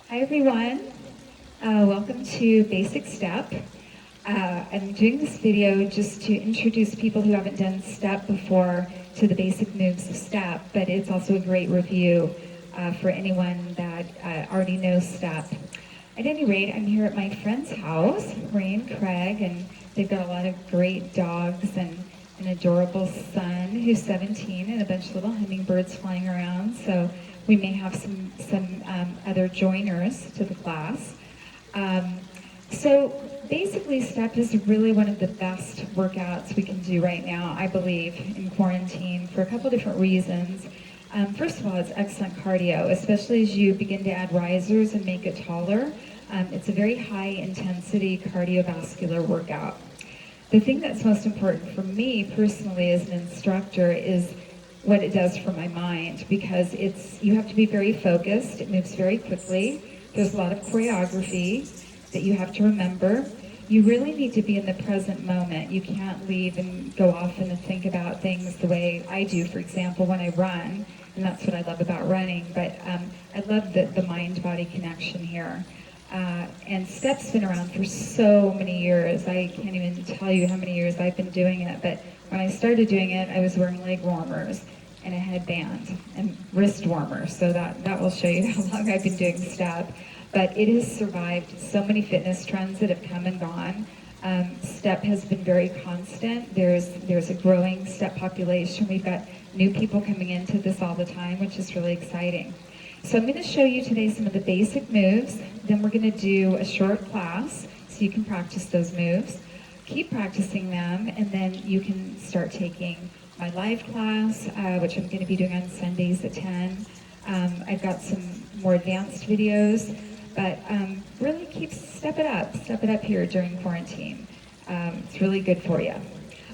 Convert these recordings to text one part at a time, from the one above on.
Hi everyone, welcome to Basic Step. I'm doing this video just to introduce people who haven't done Step before to the basic moves of Step, but it's also a great review for anyone that already knows Step. At any rate, I'm here at my friend's house, Ray and Craig, and they've got a lot of great dogs and an adorable son who's 17 and a bunch of little hummingbirds flying around. So we may have some other joiners to the class. So basically, Step is really one of the best workouts we can do right now, I believe, in quarantine for a couple different reasons. First of all, it's excellent cardio, especially as you begin to add risers and make it taller. It's a very high intensity cardiovascular workout. The thing that's most important for me personally as an instructor is what it does for my mind, because you have to be very focused, it moves very quickly, there's a lot of choreography that you have to remember. You really need to be in the present moment. You can't leave and go off and think about things the way I do, for example, when I run, and that's what I love about running, but I love the mind-body connection here. And Step's been around for so many years. I can't even tell you how many years I've been doing it, but when I started doing it, I was wearing leg warmers and a headband and wrist warmers, so that will show you how long I've been doing Step. But it has survived so many fitness trends that have come and gone. Step has been very constant. There's a growing Step population. We've got new people coming into this all the time, which is really exciting. So I'm going to show you today some of the basic moves. Then we're going to do a short class so you can practice those moves. Keep practicing them, and then you can start taking my live class, which I'm going to be doing on Sundays at 10. I've got some more advanced videos, but really step it up here during quarantine. It's really good for you.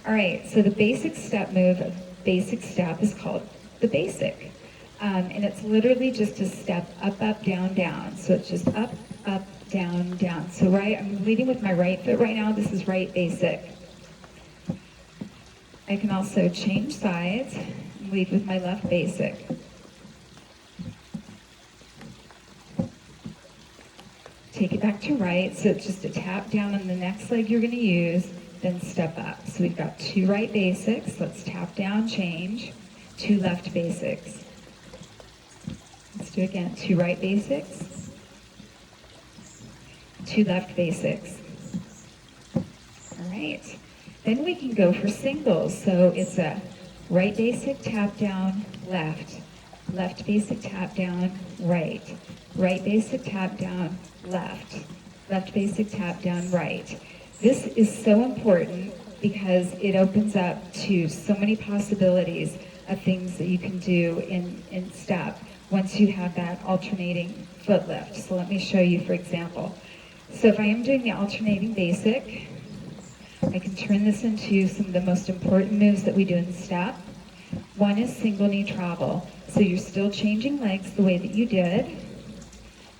All right, so the basic step move of basic step is called the basic. And it's literally just a step up, up, down, down. So it's just up, up, down, down. So I'm leading with my right foot right now. This is right basic. I can also change sides and lead with my left basic. Take it back to right, so it's just a tap down on the next leg you're going to use, then step up. So we've got 2 right basics. Let's tap down, change. 2 left basics. Let's do again. 2 right basics. 2 left basics. All right. Then we can go for singles. So it's a right basic, tap down, left. Left basic, tap down, right. Right basic, tap down, left. Left basic, tap down, right. This is so important because it opens up to so many possibilities of things that you can do in Step once you have that alternating foot lift. So let me show you, for example. So if I am doing the alternating basic, I can turn this into some of the most important moves that we do in Step. One is single knee travel. So you're still changing legs the way that you did.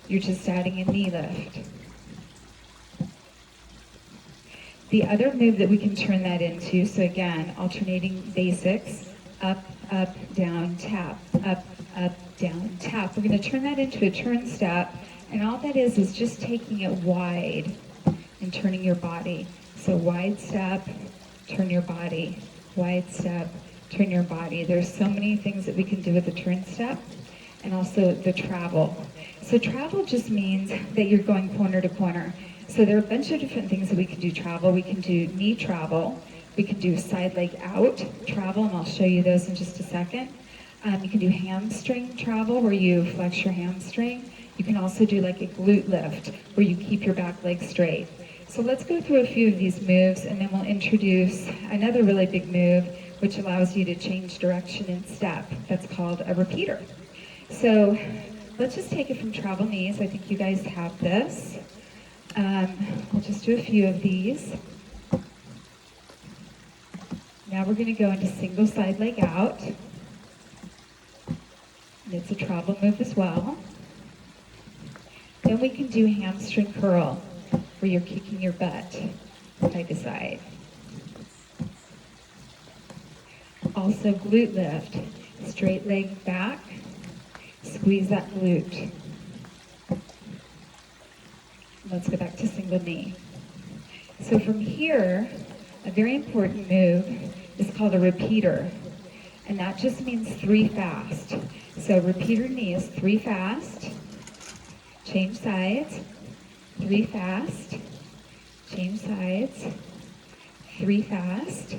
You're just adding a knee lift. The other move that we can turn that into, so again, alternating basics, up, up, down, tap, up, down, tap. We're going to turn that into a turn step, and all that is just taking it wide and turning your body. So wide step, turn your body, wide step, turn your body. There's so many things that we can do with the turn step, and also the travel. So travel just means that you're going corner to corner. So there are a bunch of different things that we can do travel. We can do knee travel. We can do side leg out travel, and I'll show you those in just a second. You can do hamstring travel where you flex your hamstring. You can also do like a glute lift where you keep your back leg straight. So let's go through a few of these moves, and then we'll introduce another really big move which allows you to change direction in Step. That's called a repeater. So let's just take it from travel knees. I think you guys have this. We'll just do a few of these. Now we're going to go into single side leg out. And it's a travel move as well. Then we can do hamstring curl, where you're kicking your butt side to side. Also glute lift, straight leg back, squeeze that glute. Let's go back to single knee. So from here, a very important move is called a repeater. And that just means 3 fast. So repeater knee is 3 fast, change sides, 3 fast, change sides, 3 fast,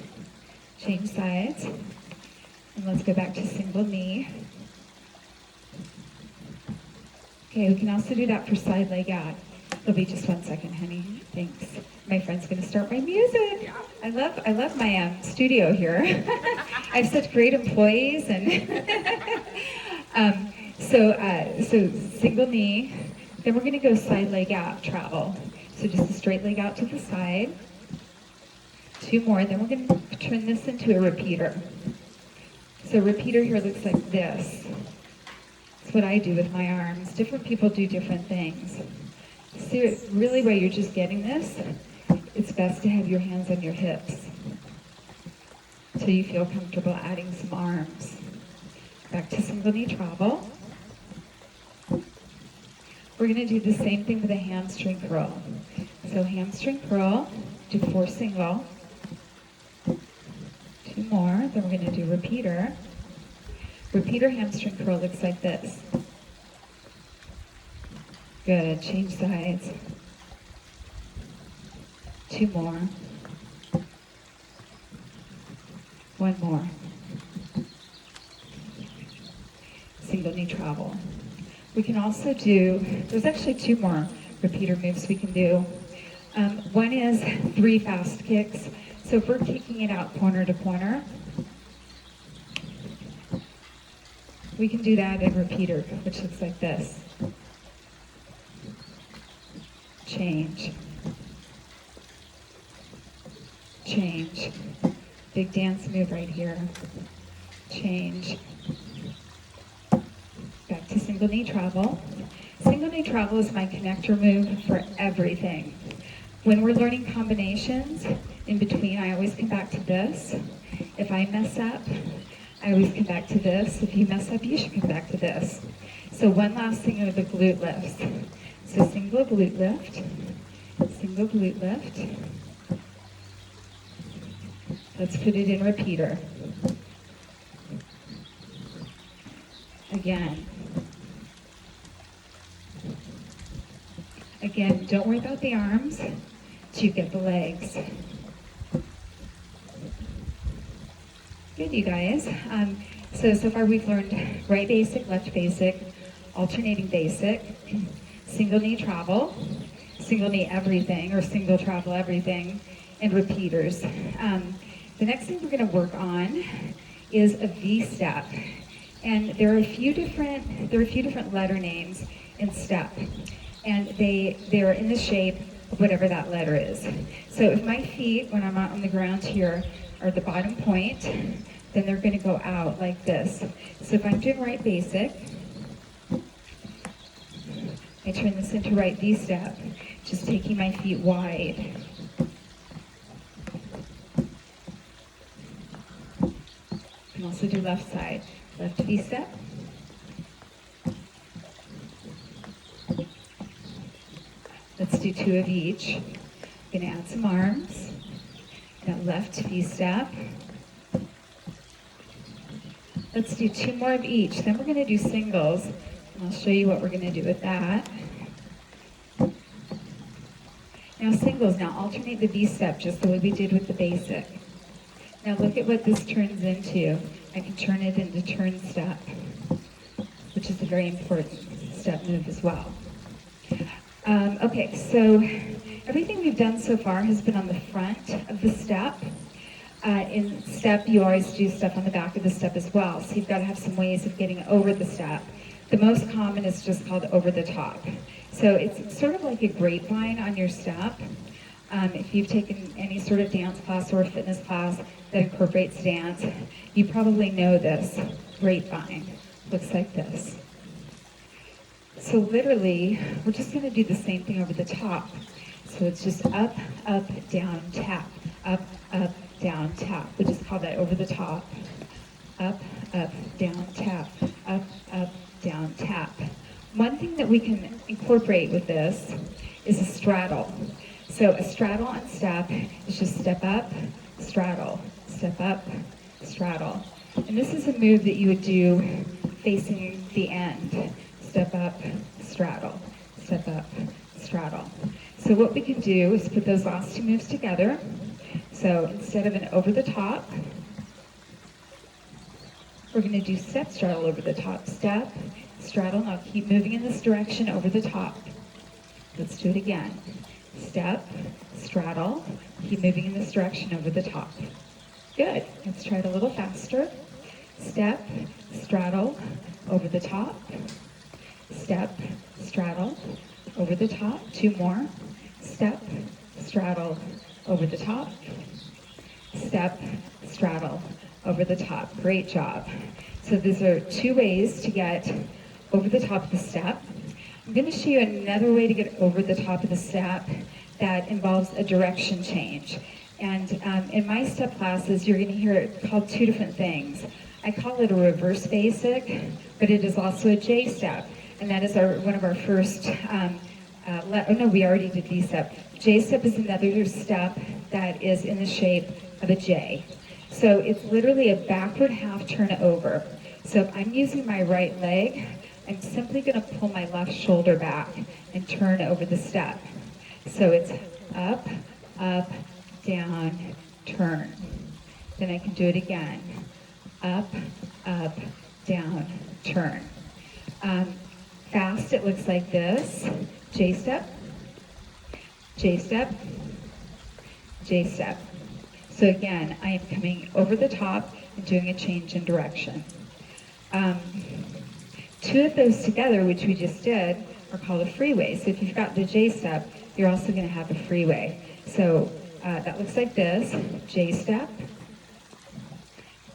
change sides. And let's go back to single knee. Okay, we can also do that for side leg out. It'll be just 1 second, honey. Thanks. My friend's gonna start my music. I love my studio here. I have such great employees, and so single knee. Then we're gonna go side leg out travel. So just a straight leg out to the side. 2 more. Then we're gonna turn this into a repeater. So repeater here looks like this. That's what I do with my arms. Different people do different things. See, really where you're just getting this, it's best to have your hands on your hips so you feel comfortable adding some arms. Back to single knee travel. We're going to do the same thing with a hamstring curl. So hamstring curl, do 4 single. 2 more, then we're going to do repeater. Repeater hamstring curl looks like this. Good, change sides. 2 more. 1 more. Single knee travel. We can also do, there's actually 2 more repeater moves we can do. One is 3 fast kicks. So if we're kicking it out corner to corner, we can do that in repeater, which looks like this. Change. Change. Big dance move right here. Change. Back to single knee travel. Single knee travel is my connector move for everything. When we're learning combinations, in between, I always come back to this. If I mess up, I always come back to this. If you mess up, you should come back to this. So one last thing are the glute lifts. So single glute lift, single glute lift. Let's put it in repeater. Again. Again, don't worry about the arms till you get the legs. Good, you guys. So far we've learned right basic, left basic, alternating basic, single knee travel, single knee everything, or single travel everything, and repeaters. The next thing we're going to work on is a V-step. And there are a few different letter names in step. And they're in the shape of whatever that letter is. So if my feet, when I'm out on the ground here, are the bottom point, then they're going to go out like this. So if I'm doing right basic, I turn this into right V-step, just taking my feet wide. You can also do left side. Left V-step. Let's do 2 of each. I'm going to add some arms. That left V-step. Let's do 2 more of each. Then we're going to do singles. And I'll show you what we're going to do with that. Now singles. Now alternate the V-step just the way we did with the basic. Now look at what this turns into. I can turn it into turn step, which is a very important step move as well. Okay, so everything we've done so far has been on the front of the step. In step, you always do stuff on the back of the step as well, so you've got to have some ways of getting over the step. The most common is just called over the top. So it's sort of like a grapevine on your step. If you've taken any sort of dance class or fitness class that incorporates dance, you probably know this. Grapevine looks like this. So literally, we're just going to do the same thing over the top. So it's just up, up, down, tap, up, down, tap. We just call that over the top. Up, down, tap, up, down, tap. One thing that we can incorporate with this is a straddle. So a straddle on step is just step up, straddle, step up, straddle. And this is a move that you would do facing the end. Step up, straddle, step up, straddle. So what we can do is put those last two moves together. So instead of an over the top, we're going to do step straddle over the top. Step, straddle, now keep moving in this direction over the top. Let's do it again. Step, straddle, keep moving in this direction over the top. Good. Let's try it a little faster. Step, straddle, over the top. Step, straddle, over the top. Two more. Step, straddle, over the top. Step, straddle, over the top. Great job. So these are two ways to get over the top of the step. I'm going to show you another way to get over the top of the step that involves a direction change. And in my step classes, you're going to hear it called two different things. I call it a reverse basic, but it is also a J step. And that is one of our first, we already did D step. J step is another step that is in the shape of a J. So it's literally a backward half turn over. So if I'm using my right leg, I'm simply going to pull my left shoulder back and turn over the step. So it's up, up, down, turn. Then I can do it again. Up, up, down, turn. Fast, it looks like this. J step, J step, J step. So again, I am coming over the top and doing a change in direction. Two of those together, which we just did, are called a freeway. So if you've got the J step, you're also going to have a freeway. So that looks like this. J step,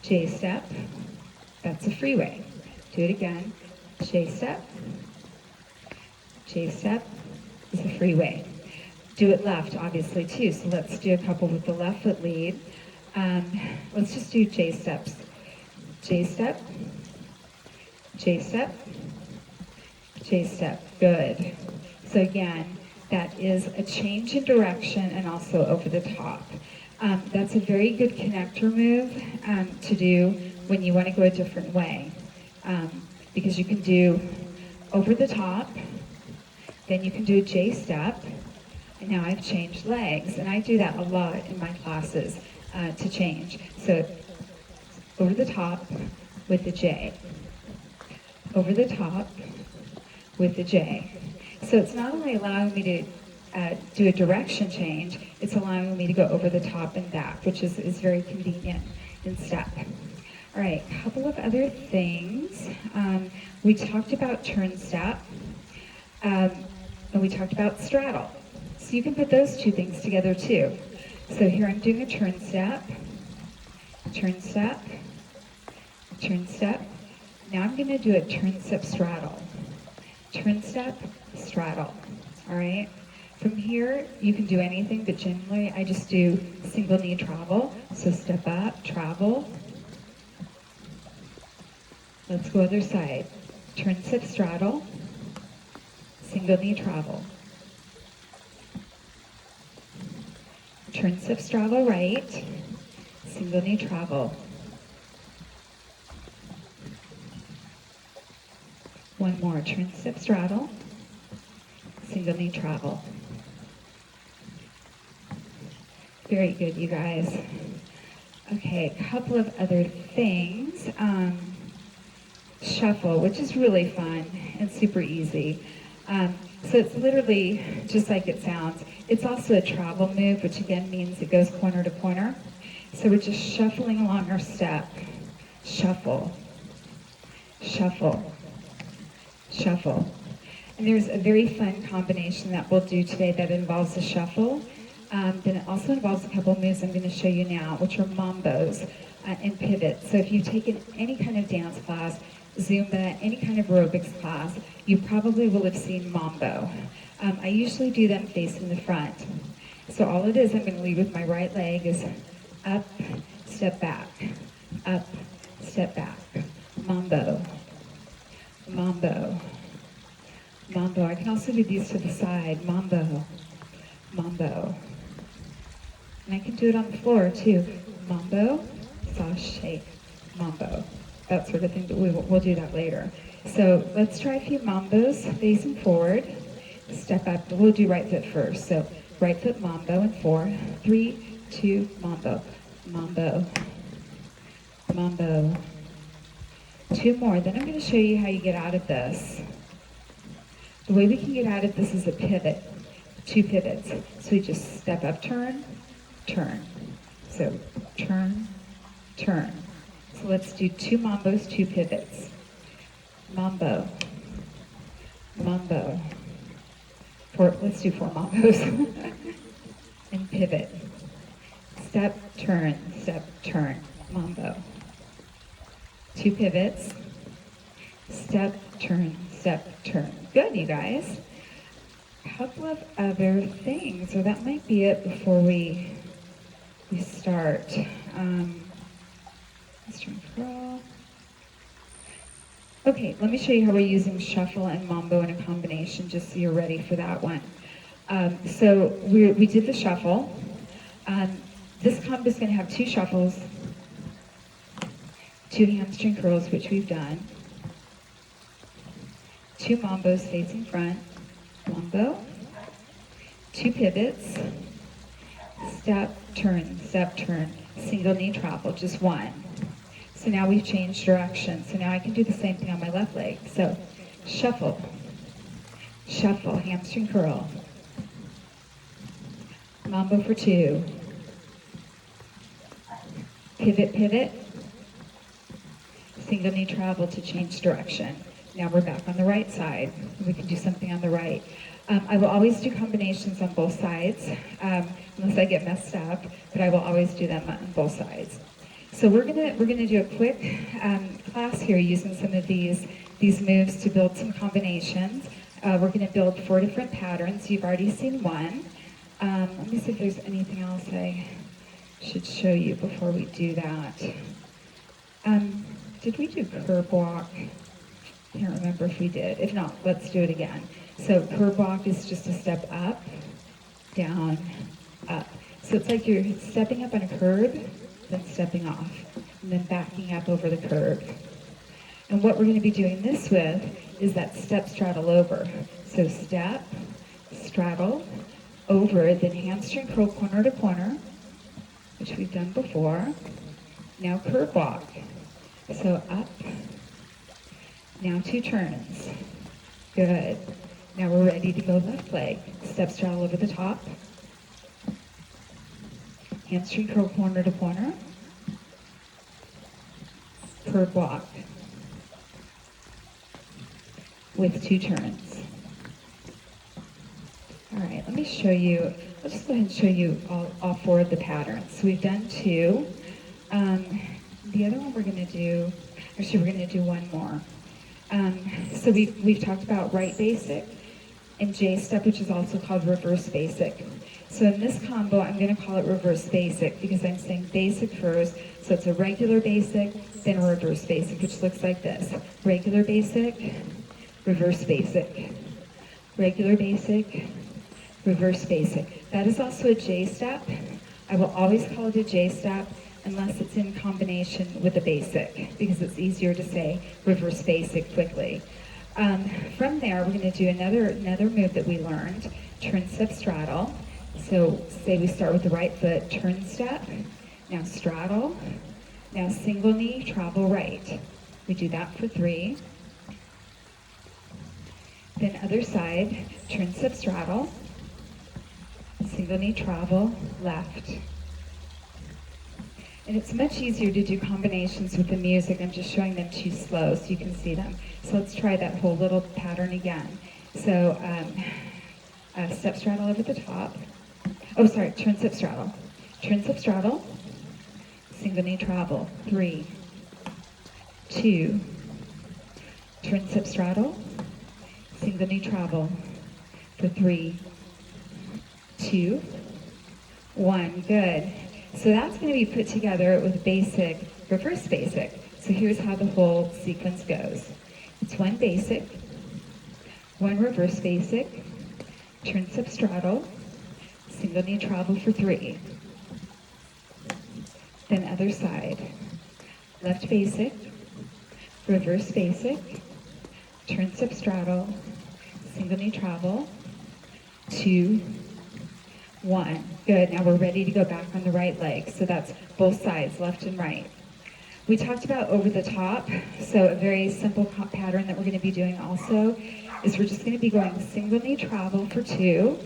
J step. That's a freeway. Do it again. J step, J step is a freeway. Do it left, obviously, too. So let's do a couple with the left foot lead. Let's just do J steps. J step, J step, J step. Good. So again, that is a change in direction and also over the top. That's a very good connector move to do when you want to go a different way. Because you can do over the top, then you can do a J step, and now I've changed legs. And I do that a lot in my classes to change. So over the top with the J. Over the top with the J. So it's not only allowing me to do a direction change, it's allowing me to go over the top and back, which is very convenient in step. All right, a couple of other things. We talked about turn step, and we talked about straddle. So you can put those two things together too. So here I'm doing a turn step, turn step, turn step. Now I'm going to do a turn step straddle. Turn step, straddle. All right? From here, you can do anything, but generally I just do single knee travel. So step up, travel. Let's go other side. Turn step straddle, single knee travel. Turn step straddle right, single knee travel. One more, turn step straddle, single knee travel. Very good, you guys. Okay, a couple of other things. Shuffle, which is really fun and super easy. So it's literally just like it sounds. It's also a travel move, which again means it goes corner to corner. So we're just shuffling along our step. Shuffle, shuffle, shuffle. And there's a very fun combination that we'll do today that involves a shuffle. Then it also involves a couple of moves I'm going to show you now, which are mambos and pivots. So if you've taken any kind of dance class, Zumba, any kind of aerobics class, you probably will have seen mambo. I usually do them facing the front. So all it is, I'm going to lead with my right leg is up, step back, up, step back, mambo, mambo, mambo. I can also do these to the side, mambo, mambo. And I can do it on the floor too, mambo, soft shake, mambo, that sort of thing, but we'll do that later. So let's try a few mambos facing forward. Step up, we'll do right foot first. So right foot mambo in 4, 3, 2, mambo, mambo, mambo. 2 more, then I'm going to show you how you get out of this. The way we can get out of this is a pivot, 2 pivots. So we just step up, turn, turn. So turn, turn. So let's do 2 mambos, 2 pivots. Mambo, mambo. Let's do 4 mambos. And pivot. Step, turn, mambo. 2 pivots. Step, turn, turn. Good, you guys. A couple of other things, or that might be it before we start. String curl. Okay, let me show you how we're using shuffle and mambo in a combination, just so you're ready for that one. So we did the shuffle. This combo is going to have 2 shuffles, 2 hamstring curls, which we've done, 2 mambos facing front, mambo, 2 pivots, step, turn, single knee travel, just 1. So now we've changed direction. So now I can do the same thing on my left leg. So shuffle, shuffle, hamstring curl, mambo for 2, pivot, pivot, single knee travel to change direction. Now we're back on the right side. We can do something on the right. I will always do combinations on both sides, unless I get messed up, but I will always do them on both sides. So we're gonna do a quick class here using some of these moves to build some combinations. We're gonna build 4 different patterns. You've already seen one. Let me see if there's anything else I should show you before we do that. Did we do curb walk? I can't remember if we did. If not, let's do it again. So curb walk is just a step up, down, up. So it's like you're stepping up on a curb, then stepping off, and then backing up over the curb. And what we're going to be doing this with is that step, straddle, over. So step, straddle, over, then hamstring curl corner to corner, which we've done before. Now curb walk. So up, now 2 turns. Good. Now we're ready to go left leg. Step, straddle over the top. Hamstring curl corner to corner. Curb walk with 2 turns. All right, let me show you, I'll just go ahead and show you all 4 of the patterns. So we've done 2. The other one we're gonna do, actually we're gonna do 1 more. So we've talked about right basic and J step, which is also called reverse basic. So in this combo, I'm going to call it reverse basic because I'm saying basic first. So it's a regular basic, then a reverse basic, which looks like this. Regular basic, reverse basic. Regular basic, reverse basic. That is also a J step. I will always call it a J step unless it's in combination with a basic because it's easier to say reverse basic quickly. From there, we're going to do another move that we learned, turn, step, straddle. So say we start with the right foot, turn, step, now straddle, now single knee, travel right. We do that for 3. Then other side, turn, step, straddle, single knee, travel, left. And it's much easier to do combinations with the music. I'm just showing them too slow so you can see them. So let's try that whole little pattern again. So step, straddle over the top. Oh, sorry, turn, step, straddle. Turn, step, straddle, single knee, travel, 3, 2, turn, step, straddle, single knee, travel, for 3, 2, 1, good. So that's going to be put together with basic, reverse basic. So here's how the whole sequence goes. It's 1 basic, 1 reverse basic, turn substraddle, single knee travel for 3. Then other side, left basic, reverse basic, turn substraddle, single knee travel, 2, 1. Good, now we're ready to go back on the right leg. So that's both sides, left and right. We talked about over the top, so a very simple pattern that we're going to be doing also is we're just going to be going single knee travel for 2,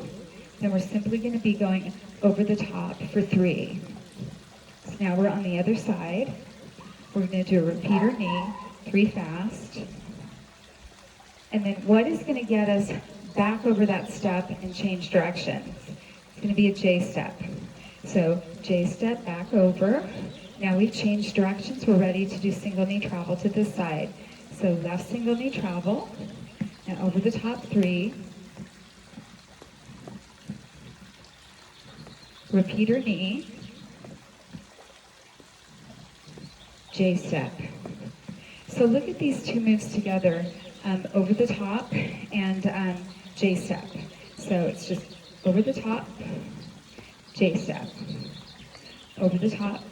then we're simply going to be going over the top for 3. So now we're on the other side. We're going to do a repeater knee, 3 fast. And then what is going to get us back over that step and change directions? It's going to be a J step. So J step, back over. Now we've changed directions. We're ready to do single knee travel to this side. So left single knee travel. Now over the top 3. Repeater knee. J step. So look at these two moves together, over the top and J step. So it's just over the top, J step. Over the top,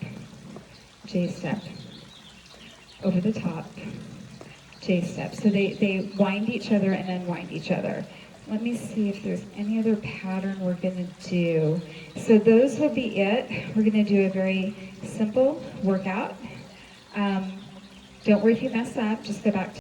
J step. Over the top, J step. So they wind each other and unwind each other. Let me see if there's any other pattern we're going to do. So those will be it. We're going to do a very simple workout. Don't worry if you mess up, just go back to